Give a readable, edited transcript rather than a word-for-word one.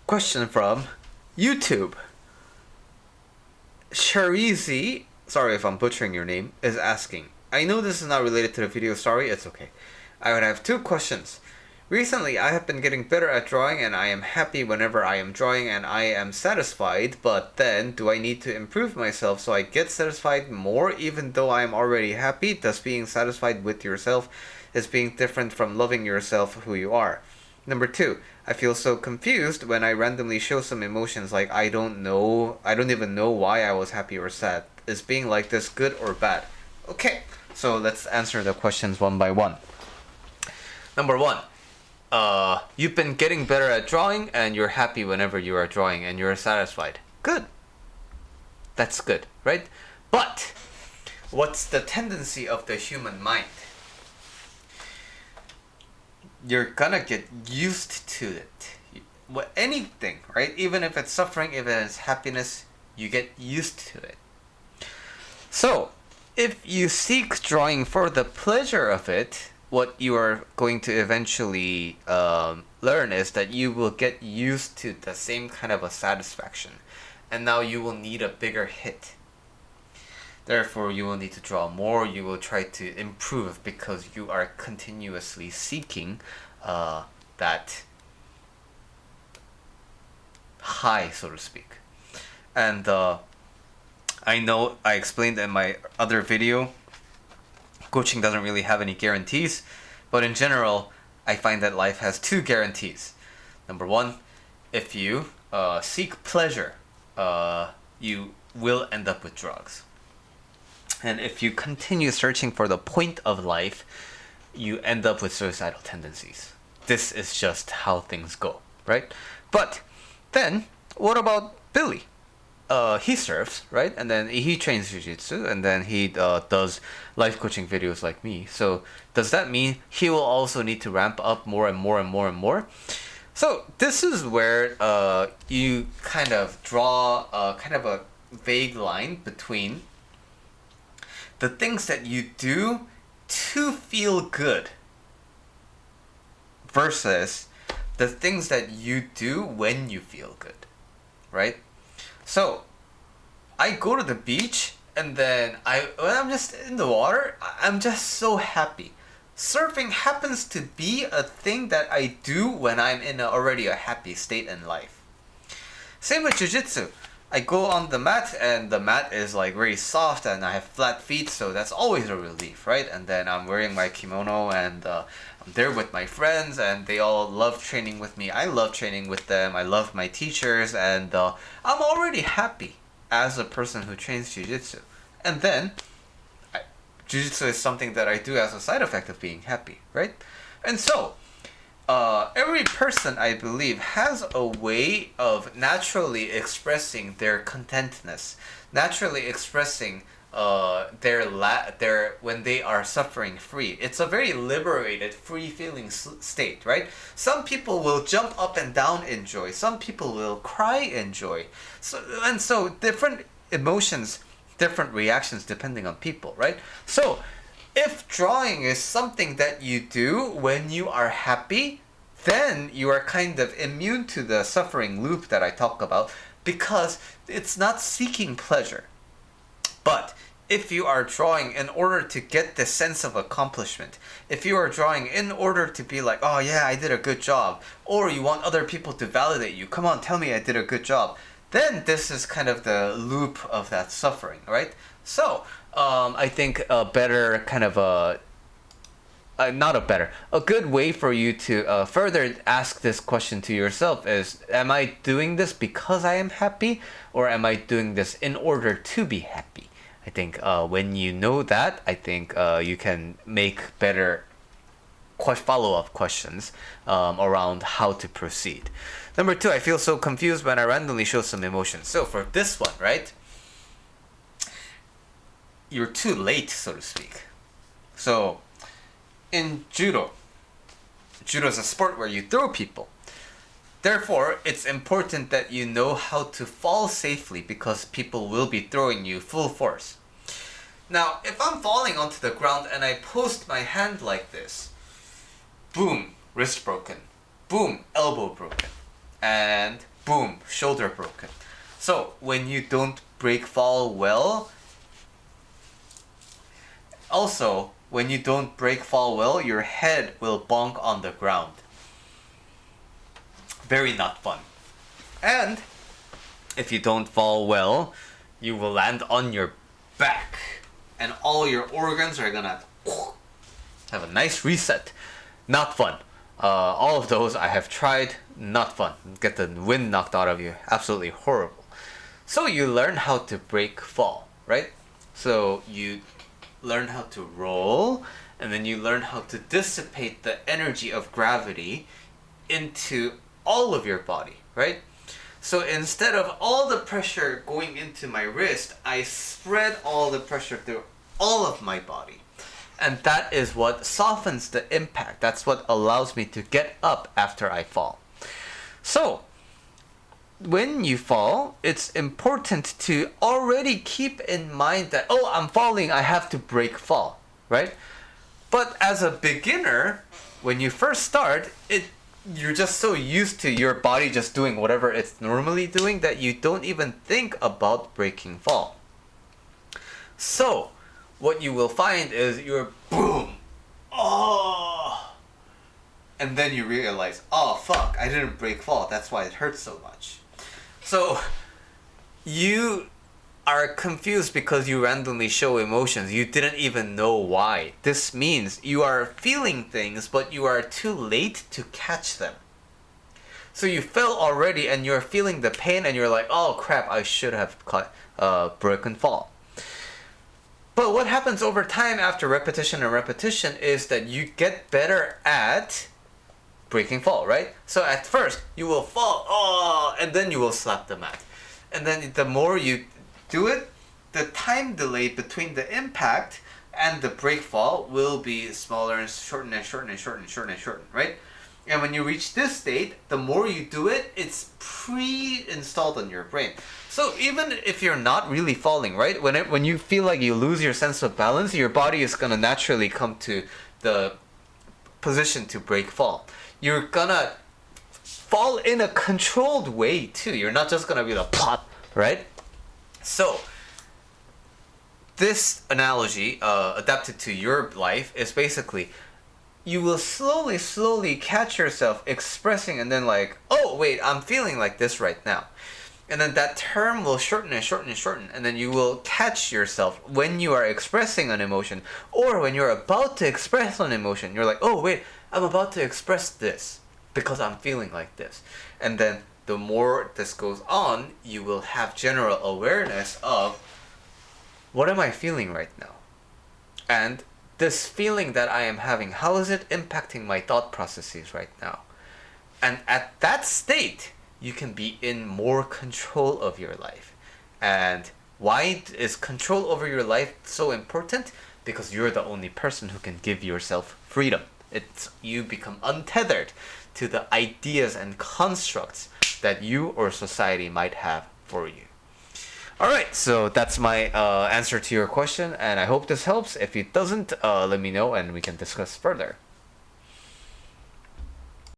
Question from YouTube. Sharizi, sorry if I'm butchering your name, is asking, I know this is not related to the video, sorry, it's okay. I would have two questions. Recently, I have been getting better at drawing and I am happy whenever I am drawing and I am satisfied, but then, do I need to improve myself so I get satisfied more even though I am already happy? Does being satisfied with yourself is being different from loving yourself who you are? Number two, I feel so confused when I randomly show some emotions like I don't even know why I was happy or sad. Is being like this good or bad? Okay, so let's answer the questions one by one. Number one, you've been getting better at drawing and you're happy whenever you are drawing and you're satisfied. Good. That's good, right? But what's the tendency of the human mind? You're gonna get used to it. Anything, right? Even if it's suffering, if it's happiness, you get used to it. So, if you seek drawing for the pleasure of it, what you are going to eventually learn is that you will get used to the same kind of a satisfaction. And now you will need a bigger hit. Therefore, you will need to draw more, you will try to improve because you are continuously seeking that high, so to speak. And I know I explained in my other video, coaching doesn't really have any guarantees, but in general, I find that life has two guarantees. Number one, if you seek pleasure, you will end up with drugs. And if you continue searching for the point of life, you end up with suicidal tendencies. This is just how things go, right? But then, what about Billy? He surfs, right? And then he trains jiu-jitsu, and then he does life coaching videos like me. So does that mean he will also need to ramp up more and more and more and more? So this is where you kind of draw kind of a vague line between the things that you do to feel good versus the things that you do when you feel good, right? So, I go to the beach and then when I'm just in the water, I'm just so happy. Surfing happens to be a thing that I do when I'm in already a happy state in life. Same with jiu-jitsu. I go on the mat and the mat is like very soft and I have flat feet, so that's always a relief, right? And then I'm wearing my kimono and I'm there with my friends and they all love training with me. I love training with them. I love my teachers and I'm already happy as a person who trains jiu-jitsu. And then jiu-jitsu is something that I do as a side effect of being happy, right? And so every person, I believe, has a way of naturally expressing their contentness, naturally expressing their when they are suffering free. It's a very liberated, free feeling state, right? Some people will jump up and down in joy. Some people will cry in joy. So different emotions, different reactions depending on people, right? So if drawing is something that you do when you are happy, then you are kind of immune to the suffering loop that I talk about because it's not seeking pleasure. But if you are drawing in order to get the sense of accomplishment, if you are drawing in order to be like, oh yeah, I did a good job, or you want other people to validate you, come on, tell me I did a good job, then this is kind of the loop of that suffering, right? So, I think a better kind of a good way for you to further ask this question to yourself is, am I doing this because I am happy, or am I doing this in order to be happy? I think when you know that, I think you can make better follow-up questions around how to proceed. Number two, I feel so confused when I randomly show some emotions. So for this one, right? You're too late, so to speak. So, in judo is a sport where you throw people. Therefore, it's important that you know how to fall safely because people will be throwing you full force. Now, if I'm falling onto the ground and I post my hand like this, boom, wrist broken. Boom, elbow broken. And boom, shoulder broken. So when you don't break fall well, also when you don't break fall well, your head will bonk on the ground. Very not fun. And if you don't fall well, you will land on your back, and all your organs are gonna have a nice reset. Not fun. All of those I have tried, not fun. Get the wind knocked out of you. Absolutely horrible. So you learn how to break fall, right? So you learn how to roll, and then you learn how to dissipate the energy of gravity into all of your body, right? So instead of all the pressure going into my wrist, I spread all the pressure through all of my body. And that is what softens the impact. That's what allows me to get up after I fall. So, when you fall, it's important to already keep in mind that, oh, I'm falling, I have to break fall, right? But as a beginner, when you first start, you're just so used to your body just doing whatever it's normally doing that you don't even think about breaking fall. So, what you will find is you're boom, oh, and then you realize, oh fuck, I didn't break fall, that's why it hurts so much. So you are confused because you randomly show emotions. You didn't even know why. This means you are feeling things, but you are too late to catch them. So you fell already and you're feeling the pain and you're like, oh crap, I should have broken fall. But what happens over time after repetition and repetition is that you get better at breaking fall, right? So at first you will fall, oh, and then you will slap the mat. And then the more you do it, the time delay between the impact and the break fall will be smaller and shorten and shorten and shorten and shorten and shorten, right? And when you reach this state, the more you do it, it's pre-installed on your brain. So even if you're not really falling, right? When you feel like you lose your sense of balance, your body is gonna naturally come to the position to break fall. You're gonna fall in a controlled way too. You're not just gonna be like pop, right? So this analogy adapted to your life is basically you will slowly catch yourself expressing and then like, oh wait, I'm feeling like this right now. And then that term will shorten and shorten and shorten, and then you will catch yourself when you are expressing an emotion or when you're about to express an emotion. You're like, oh wait, I'm about to express this because I'm feeling like this. And then the more this goes on, you will have general awareness of what am I feeling right now? And this feeling that I am having, how is it impacting my thought processes right now? And at that state, you can be in more control of your life. And why is control over your life so important? Because you're the only person who can give yourself freedom. You become untethered to the ideas and constructs that you or society might have for you. Alright, so that's my answer to your question, and I hope this helps. If it doesn't, let me know and we can discuss further.